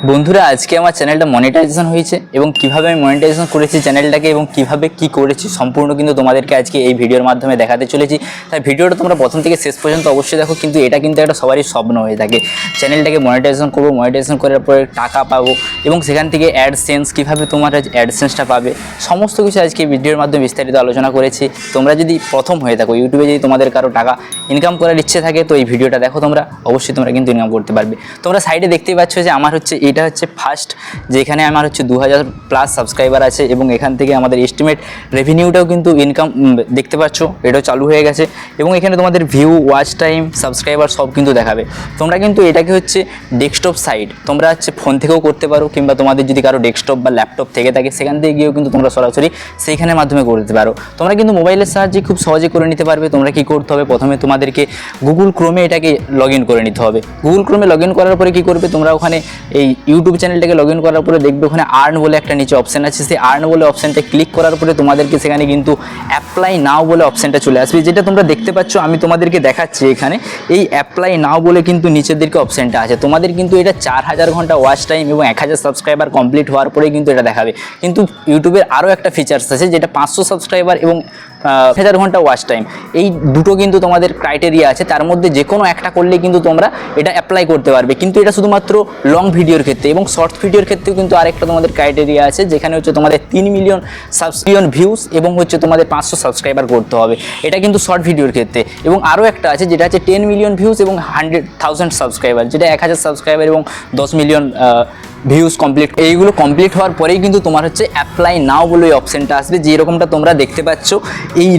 বন্ধুরা আজকে আমার চ্যানেলটা মনিটাইজেশন হয়েছে এবং কিভাবে আমি মনিটাইজেশন করেছি চ্যানেলটাকে এবং কিভাবে কি করেছি সম্পূর্ণ কিন্তু তোমাদেরকে আজকে এই ভিডিওর মাধ্যমে দেখাতে চলেছি। তাই ভিডিওটা তোমরা প্রথম থেকে শেষ পর্যন্ত অবশ্যই দেখো, কিন্তু এটা কিন্তু একটা সবারই স্বপ্ন হয়ে থাকে, চ্যানেলটাকে মনিটাইজেশন করবো, মনিটাইজেশন করার পরে টাকা পাবো এবং সেখান থেকে অ্যাডসেন্স কীভাবে তোমার অ্যাডসেন্সটা পাবে সমস্ত কিছু আজকে ভিডিওর মাধ্যমে বিস্তারিত আলোচনা করেছি। তোমরা যদি প্রথম হয়ে থাকো ইউটিউবে, যদি তোমাদের কারো টাকা ইনকাম করার ইচ্ছে থাকে তো এই ভিডিওটা দেখো, তোমরা অবশ্যই তোমরা কিন্তু ইনকাম করতে পারবে। তোমরা সাইডে দেখতেই পাচ্ছ যে আমার হচ্ছে এটা হচ্ছে ফার্স্ট, যেখানে আমার হচ্ছে 2000+ সাবস্ক্রাইবার আছে এবং এখান থেকে আমাদের এস্টিমেট রেভিনিউটাও কিন্তু ইনকাম দেখতে পাচ্ছ, এটাও চালু হয়ে গেছে এবং এখানে তোমাদের ভিউ, ওয়াচ টাইম, সাবস্ক্রাইবার সব কিন্তু দেখাবে। তোমরা কিন্তু এটাকে হচ্ছে ডেস্কটপ সাইট, তোমরা হচ্ছে ফোন থেকেও করতে পারো কিংবা তোমাদের যদি কারো ডেস্কটপ বা ল্যাপটপ থেকে থাকে সেখান থেকে গিয়েও কিন্তু তোমরা সরাসরি সেইখানের মাধ্যমে করতে পারো। তোমরা কিন্তু মোবাইলের সাহায্যে খুব সহজে করে নিতে পারবে। তোমরা কি করতে হবে, প্রথমে তোমাদেরকে গুগল ক্রোমে এটাকে লগ ইন করে নিতে হবে। গুগল ক্রোমে লগ ইন করার পরে কী করবে, তোমরা ওখানে এই ইউটিউব চ্যানেলটাকে লগ ইন করার পরে দেখবে ওখানে আর্ন বলে একটা নিচে অপশান আছে, সেই আর্ন বলে অপশানটা ক্লিক করার পরে তোমাদেরকে সেখানে কিন্তু অ্যাপ্লাই নাও বলে অপশানটা চলে আসবে, যেটা তোমরা দেখতে পাচ্ছ। আমি তোমাদেরকে দেখাচ্ছি এখানে এই অ্যাপ্লাই নাও বলে কিন্তু নিচের দিকে অপশানটা আছে। তোমাদের কিন্তু এটা 4000 ঘন্টা ওয়াচ টাইম এবং 1000 সাবস্ক্রাইবার কমপ্লিট হওয়ার পরেই কিন্তু এটা দেখাবে। কিন্তু ইউটিউবের আরও একটা ফিচার্স আছে যেটা 500 সাবস্ক্রাইবার এবং 1000 ঘন্টা ওয়াচ টাইম, এই দুটো কিন্তু তোমাদের ক্রাইটেরিয়া আছে, তার মধ্যে যে কোনো একটা করলে কিন্তু তোমরা এটা অ্যাপ্লাই করতে পারবে। কিন্তু এটা শুধুমাত্র লং ভিডিওর ক্ষেত্রে, এবং শর্ট ভিডিওর ক্ষেত্রেও কিন্তু আরেকটা তোমাদের ক্রাইটেরিয়া আছে, যেখানে হচ্ছে তোমাদের 3 মিলিয়ন সাবস্ক্রিপশন ভিউজ এবং হচ্ছে তোমাদের 500 সাবস্ক্রাইবার করতে হবে, এটা কিন্তু শর্ট ভিডিওর ক্ষেত্রে। এবং আরও একটা আছে যেটা হচ্ছে 10 মিলিয়ন ভিউজ এবং 100,000 সাবস্ক্রাইবার, যেটা 1000 সাবস্ক্রাইবার এবং 10 মিলিয়ন ভিউজ কমপ্লিট। এইগুলো কমপ্লিট হওয়ার পরেই কিন্তু তোমার হচ্ছে অ্যাপ্লাই নাও বলে ওই অপশানটা আসবে, যে এরকমটা তোমরা দেখতে পাচ্ছ এই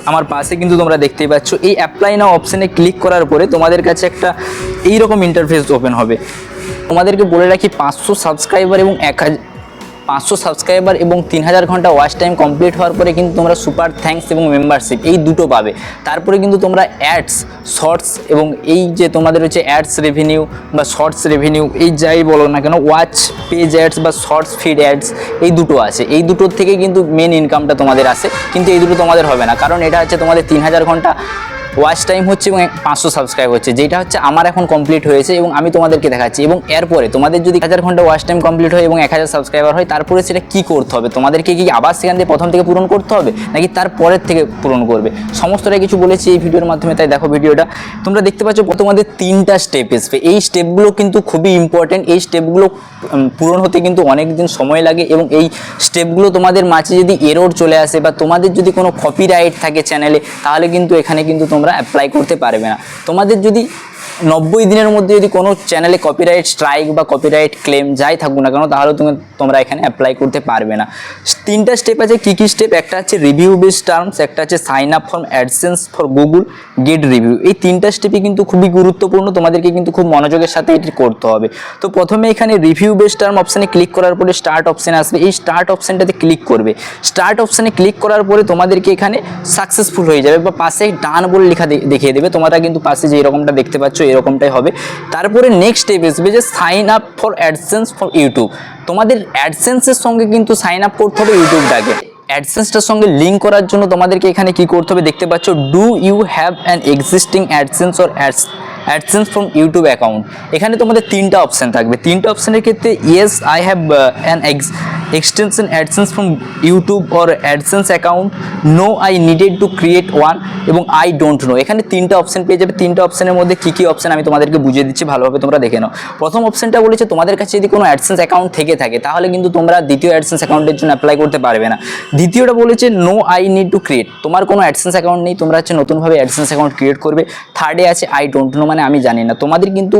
আমার পাশে কিন্তু তোমরা দেখতেই পাচ্ছ। এই অ্যাপ্লাই নাও অপশানে ক্লিক করার পরে তোমাদের কাছে একটা এইরকম ইন্টারফেস ওপেন হবে। তোমাদেরকে বলে রাখি 500 সাবস্ক্রাইবার এবং 3000 ঘন্টা ওয়াচ টাইম কমপ্লিট হওয়ার পরে কিন্তু তোমরা সুপার থ্যাঙ্কস এবং মেম্বারশিপ এই দুটো পাবে। তারপরে কিন্তু তোমরা অ্যাডস, শর্টস এবং এই যে তোমাদের হচ্ছে অ্যাডস রেভিনিউ বা শর্টস রেভিনিউ, এই যাই বলো না কেন, ওয়াচ পেজ অ্যাডস বা শর্টস ফিড অ্যাডস, এই দুটো আছে। এই দুটোর থেকে কিন্তু মেন ইনকামটা তোমাদের আসে, কিন্তু এই দুটো তোমাদের হবে না, কারণ এটা হচ্ছে তোমাদের 3000 ঘন্টা ওয়াচ টাইম হচ্ছে এবং 500 সাবস্ক্রাইব হচ্ছে, যেটা হচ্ছে আমার এখন কমপ্লিট হয়েছে এবং আমি তোমাদেরকে দেখাচ্ছি। এবং এরপরে তোমাদের যদি 1000 ঘন্টা ওয়াচ টাইম কমপ্লিট হয় এবং 1000 সাবস্ক্রাইবার হয়, তারপরে সেটা কী করতে হবে, তোমাদেরকে কি আবার সেখান থেকে প্রথম থেকে পূরণ করতে হবে নাকি তারপরের থেকে পূরণ করবে, সমস্তটাই কিছু বলেছি এই ভিডিওর মাধ্যমে। তাই দেখো ভিডিওটা, তোমরা দেখতে পাচ্ছ তোমাদের 3টা স্টেপ আসবে। এই স্টেপগুলো কিন্তু খুবই ইম্পর্টেন্ট, এই স্টেপগুলো পূরণ হতে কিন্তু অনেক দিন সময় লাগে এবং এই স্টেপগুলো তোমাদের মাঝে যদি এরর চলে আসে বা তোমাদের যদি কোনো কপিরাইট থাকে চ্যানেলে, তাহলে কিন্তু এখানে কিন্তু তোমরা অ্যাপ্লাই করতে পারবে না। তোমাদের যদি 90 দিনের মধ্যে যদি কোনো চ্যানেলে কপিরাইট স্ট্রাইক বা কপিরাইট ক্লেম যাই থাকুক না কেন, তাহলে তোমরা এখানে অ্যাপ্লাই করতে পারবে না। 3টা স্টেপ আছে। কী কী স্টেপ? একটা হচ্ছে রিভিউ বেস টার্মস, একটা হচ্ছে sign up for AdSense for Google, get review. এই 3টা স্টেপই কিন্তু খুবই গুরুত্বপূর্ণ, তোমাদেরকে কিন্তু খুব মনোযোগের সাথে এটি করতে হবে। তো প্রথমে এখানে রিভিউ বেস টার্ম অপশানে ক্লিক করার পরে স্টার্ট অপশানে আসবে, এই স্টার্ট অপশানটাতে ক্লিক করবে। স্টার্ট অপশানে ক্লিক করার পরে তোমাদেরকে এখানে সাকসেসফুল হয়ে যাবে বা পাশে ডান বলে লেখা দেখিয়ে দেবে। তোমরা কিন্তু পাশে যে এরকমটা দেখতে পাচ্ছ এরকমটাই হবে। তারপরে নেক্সট স্টেপ আসবে যে sign up for AdSense for YouTube. তোমাদের অ্যাডসেন্সের সঙ্গে কিন্তু সাইন আপ করতে হবে ইউটিউবটাকে। অ্যাডসেন্সটার সঙ্গে লিঙ্ক করার জন্য তোমাদেরকে এখানে কি করতে হবে দেখতে পাচ্ছ, do you have an existing AdSense or AdSense from YouTube account. এখানে তোমাদের 3টা অপশান থাকবে। 3টা অপশানের ক্ষেত্রে yes I have an extension AdSense from YouTube or AdSense account, no I needed to create one এবং আই ডোন্ট নো। এখানে 3টা অপশান পেয়ে যাবে। 3টা অপশানের মধ্যে কী কী অপশান আমি তোমাদেরকে বুঝিয়ে দিচ্ছি, ভালোভাবে তোমরা দেখে নাও। প্রথম অপশানটা বলেছে তোমাদের কাছে যদি কোনো অ্যাডসেন্স অ্যাকাউন্ট থেকে থাকে তাহলে কিন্তু তোমরা দ্বিতীয় অ্যাডসেন্স অ্যাকাউন্টের জন্য অ্যাপ্লাই করতে পারবে না। দ্বিতীয়টা বলেছে no I need to create, তোমার কোনো অ্যাডসেন্স অ্যাকাউন্ট নেই, তোমরা হচ্ছে নতুনভাবে অ্যাডসেন্স অ্যাকাউন্ট ক্রিয়েট করবে। থার্ডে আছে আই ডোন্ট নো, মানে আমি জানি না। তোমাদের কিন্তু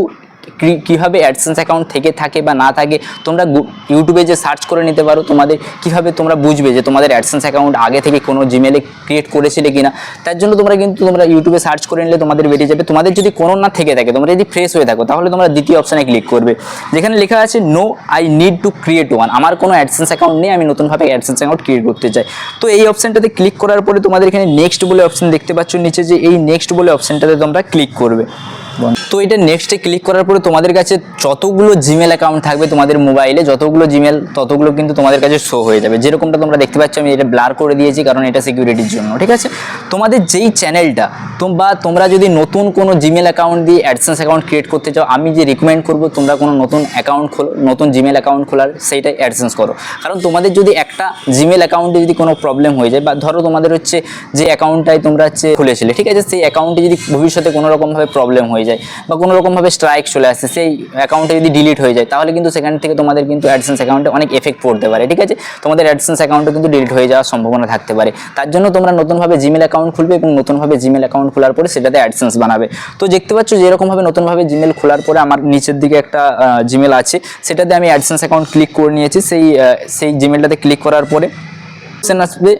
কীভাবে অ্যাডসেন্স অ্যাকাউন্ট থেকে থাকে বা না থাকে তোমরা ইউটিউবে যে সার্চ করে নিতে পারো। তোমাদের কীভাবে তোমরা বুঝবে যে তোমাদের অ্যাডসেন্স অ্যাকাউন্ট আগে থেকে কোনো জিমেলে ক্রিয়েট করেছিলে কিনা, তার জন্য তোমরা ইউটিউবে সার্চ করে নিলে তোমাদের বেরিয়ে যাবে। তোমাদের যদি কোনো না থেকে থাকে, তোমরা যদি ফ্রেশ হয়ে থাকো, তাহলে তোমরা দ্বিতীয় অপশানে ক্লিক করবে, যেখানে লেখা আছে no I need to create one, আমার কোনো অ্যাডসেন্স অ্যাকাউন্ট নেই, আমি নতুনভাবে অ্যাডসেন্স অ্যাকাউন্ট ক্রিয়েট করতে চাই। তো এই অপশানটাতে ক্লিক করার পরে তোমাদের এখানে নেক্সট বলে অপশান দেখতে পাচ্ছ নিচে, যে এই নেক্সট বলে অপশানটাতে তোমরা ক্লিক করবে। তো এটা নেক্সটে ক্লিক করার পরে তোমাদের কাছে যতগুলো জিমেল অ্যাকাউন্ট থাকবে তোমাদের মোবাইলে, যতগুলো জিমেল ততগুলো কিন্তু তোমাদের কাছে শো হয়ে যাবে। যেরকমটা তোমরা দেখতে পাচ্ছ, আমি এটা ব্লার করে দিয়েছি কারণ এটা সিকিউরিটির জন্য, ঠিক আছে। তোমাদের যেই চ্যানেলটা বা তোমরা যদি নতুন কোনো জিমেল অ্যাকাউন্ট দিয়ে অ্যাডসেন্স অ্যাকাউন্ট ক্রিয়েট করতে চাও, আমি যে রিকমেন্ড করবো তোমরা কোনো নতুন অ্যাকাউন্ট খোলো, নতুন জিমেল অ্যাকাউন্ট খোলার সেইটাই অ্যাডসেন্স করো। কারণ তোমাদের যদি একটা জিমেল অ্যাকাউন্টে যদি কোনো প্রবলেম হয়ে যায়, বা ধরো তোমাদের হচ্ছে যে অ্যাকাউন্টটাই তোমরা হচ্ছে খুলেছিলে, ঠিক আছে, সেই অ্যাকাউন্টে যদি ভবিষ্যতে কোনো রকমভাবে প্রবলেম হয়ে যায় বা কোনো রকমভাবে স্ট্রাইক চলে আসে, সেই অ্যাকাউন্টে যদি ডিলিট হয়ে যায়, তাহলে কিন্তু সেখান থেকে তোমাদের কিন্তু অ্যাডসেন্স অ্যাকাউন্টে অনেক এফেক্ট পড়তে পারে, ঠিক আছে। তোমাদের অ্যাডসেন্স অ্যাকাউন্টে কিন্তু ডিলিট হয়ে যাওয়ার সম্ভাবনা থাকতে পারে। তার জন্য তোমরা নতুনভাবে জিমেল অ্যাকাউন্ট খুলবে এবং নতুনভাবে জিমেল অ্যাকাউন্ট খোলার পরে সেটাতে অ্যাডসেন্স বানাবে। তো দেখতে পাচ্ছ যেরকমভাবে নতুনভাবে জিমেল খোলার পরে আমার নিচের দিকে একটা জিমেল আছে, সেটাতে আমি অ্যাডসেন্স অ্যাকাউন্ট ক্লিক করে নিয়েছি। সেই জিমেলটাতে ক্লিক করার পরে অপশন আসবে,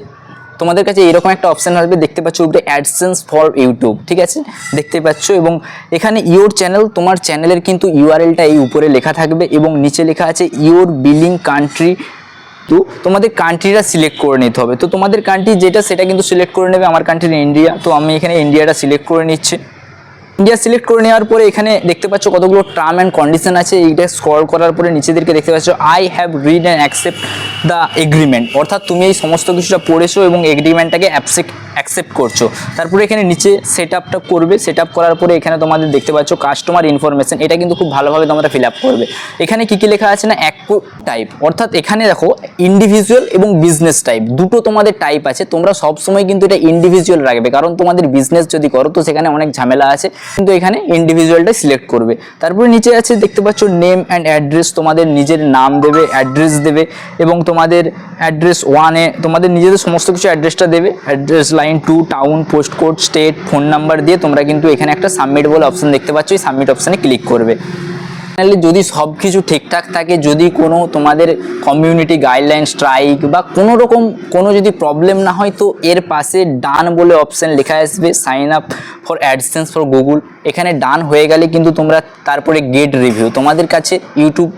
তোমাদের কাছে এরকম একটা অপশন আসবে, দেখতে পাচ্ছ উপরে অ্যাডসেন্স ফর ইউটিউব, ঠিক আছে, দেখতে পাচ্ছ। এবং এখানে ইওর চ্যানেল, তোমার চ্যানেলের কিন্তু ইউআরএলটা এই উপরে লেখা থাকবে এবং নিচে লেখা আছে ইওর বিলিং কান্ট্রি। তো তোমাদের কান্ট্রিটা সিলেক্ট করে নিতে হবে। তো তোমাদের কান্ট্রি যেটা সেটা কিন্তু সিলেক্ট করে নেবে। আমার কান্ট্রি ইন্ডিয়া, তো আমি এখানে ইন্ডিয়াটা সিলেক্ট করে নিচ্ছি। ইন্ডিয়া সিলেক্ট করে নেওয়ার পরে এখানে দেখতে পাচ্ছ কতগুলো টার্ম অ্যান্ড কন্ডিশন আছে। এইটা স্ক্রল করার পরে নিচেদেরকে দেখতে পাচ্ছ I have read and accept the agreement, অর্থাৎ তুমি এই সমস্ত কিছুটা পড়েছো এবং এগ্রিমেন্টটাকে অ্যাকসেপ্ট করছো। তারপরে এখানে নিচে সেট আপটা করবে। সেট আপ করার পরে এখানে তোমাদের দেখতে পাচ্ছ কাস্টমার ইনফরমেশন, এটা কিন্তু খুব ভালোভাবে তোমরা ফিল আপ করবে। এখানে কী কী লেখা আছে না, এক টাইপ, অর্থাৎ এখানে দেখো ইন্ডিভিজুয়াল এবং বিজনেস টাইপ দুটো তোমাদের টাইপ আছে। তোমরা সবসময় কিন্তু এটা ইন্ডিভিজুয়াল রাখবে, কারণ তোমাদের বিজনেস যদি করো তো সেখানে অনেক ঝামেলা আছে, কিন্তু এখানে ইন্ডিভিজুয়ালটা সিলেক্ট করবে। তারপরে নিচে আছে দেখতে পাচ্ছ নেম অ্যান্ড অ্যাড্রেস, তোমাদের নিজের নাম দেবে, অ্যাড্রেস দেবে এবং তোমাদের অ্যাড্রেস 1-এ তোমাদের নিজেদের সমস্ত কিছু অ্যাড্রেসটা দেবে। Address line 2 town, post code, state, phone number দিয়ে তোমরা কিন্তু এখানে একটা সাবমিট বলে অপশন দেখতে পাচ্ছ, এই সাবমিট অপশানে ক্লিক করবে। যদি সব কিছু ঠিকঠাক থাকে, যদি কোনো তোমাদের কমিউনিটি গাইডলাইন স্ট্রাইক বা কোনো রকম কোনো যদি প্রবলেম না হয়, তো এর পাশে ডান বলে অপশান লেখা আসবে sign up for AdSense for Google. এখানে ডান হয়ে গেলে কিন্তু তোমরা তারপরে গেট রিভিউ, তোমাদের কাছে ইউটিউব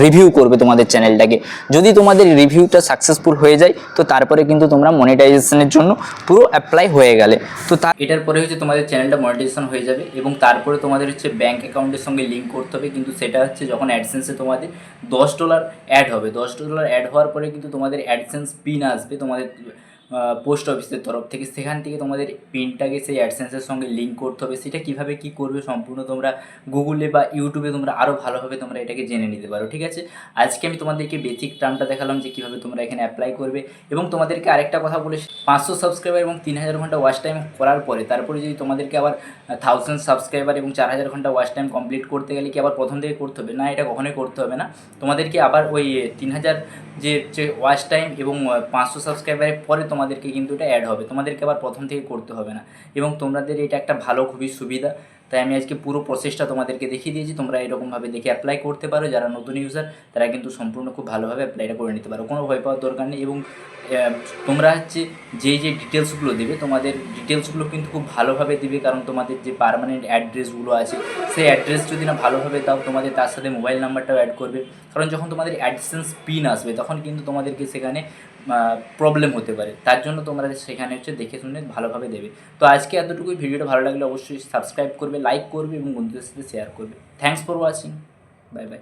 রিভিউ করবে তোমাদের চ্যানেলটাকে। যদি তোমাদের রিভিউটা সাকসেসফুল হয়ে যায়, তো তারপরে কিন্তু তোমরা মনিটাইজেশনের জন্য পুরো অ্যাপ্লাই হয়ে গেলে। তো এটার পরে হচ্ছে তোমাদের চ্যানেলটা মনিটাইজেশন হয়ে যাবে এবং তারপরে তোমাদের হচ্ছে ব্যাঙ্ক অ্যাকাউন্টের সঙ্গে লিঙ্ক করতে হবে। কিন্তু সেটা হচ্ছে যখন অ্যাডসেন্সে তোমাদের $10 অ্যাড হবে, $10 অ্যাড হওয়ার পরে কিন্তু তোমাদের অ্যাডসেন্স পিন আসবে তোমাদের পোস্ট অফিসের তরফ থেকে। সেখান থেকে তোমাদের পিনটাকে সেই অ্যাডসেন্সের সঙ্গে লিঙ্ক করতে হবে। সেটা কীভাবে কী করবে সম্পূর্ণ তোমরা গুগলে বা ইউটিউবে তোমরা আরও ভালোভাবে তোমরা এটাকে জেনে নিতে পারো, ঠিক আছে। আজকে আমি তোমাদেরকে বেসিক টার্মটা দেখালাম যে কীভাবে তোমরা এখানে অ্যাপ্লাই করবে। এবং তোমাদেরকে আরেকটা কথা বলে, 500 সাবস্ক্রাইবার এবং 3000 ঘন্টা ওয়াচ টাইম করার পরে তারপরে যদি তোমাদেরকে আবার 1000 সাবস্ক্রাইবার এবং 4000 ঘন্টা ওয়াচ টাইম কমপ্লিট করতে গেলে কি আবার প্রথম থেকে করতে হবে না? এটা কখনোই করতে হবে না। তোমাদেরকে আবার ওই 3000 যে ওয়াচ টাইম এবং 500 সাবস্ক্রাইবারের পরে তোমাদেরকে কিন্তু এটা অ্যাড হবে, তোমাদেরকে আবার প্রথম থেকে করতে হবে না। এবং তোমাদের এটা একটা ভালো খুবই সুবিধা। তাই আমি আজকে পুরো প্রসেসটা তোমাদেরকে দেখিয়ে দিয়েছি। তোমরা এরকমভাবে দেখে অ্যাপ্লাই করতে পারো। যারা নতুন ইউজার তারা কিন্তু সম্পূর্ণ খুব ভালোভাবে অ্যাপ্লাইটা করে নিতে পারো, কোনো ভয় পাওয়ার দরকার নেই। এবং তোমরা হচ্ছে যে ডিটেলসগুলো দেবে, তোমাদের ডিটেলসগুলো কিন্তু খুব ভালোভাবে দেবে, কারণ তোমাদের যে পার্মানেন্ট অ্যাড্রেসগুলো আছে সেই অ্যাড্রেস যদি না ভালোভাবে দাও, তোমাদের তার সাথে মোবাইল নাম্বারটাও অ্যাড করবে। কারণ যখন তোমাদের অ্যাডসেন্স পিন আসবে তখন কিন্তু তোমাদেরকে সেখানে প্রবলেম হতে পারে। তার জন্য তোমরা সেখানে হচ্ছে দেখে শুনে ভালোভাবে দেবে। তো আজকে এতটুকুই। ভিডিওটা ভালো লাগলে অবশ্যই সাবস্ক্রাইব করবে, লাইক করবে এবং বন্ধুদের সাথে শেয়ার করবে। Thanks for watching, bye bye.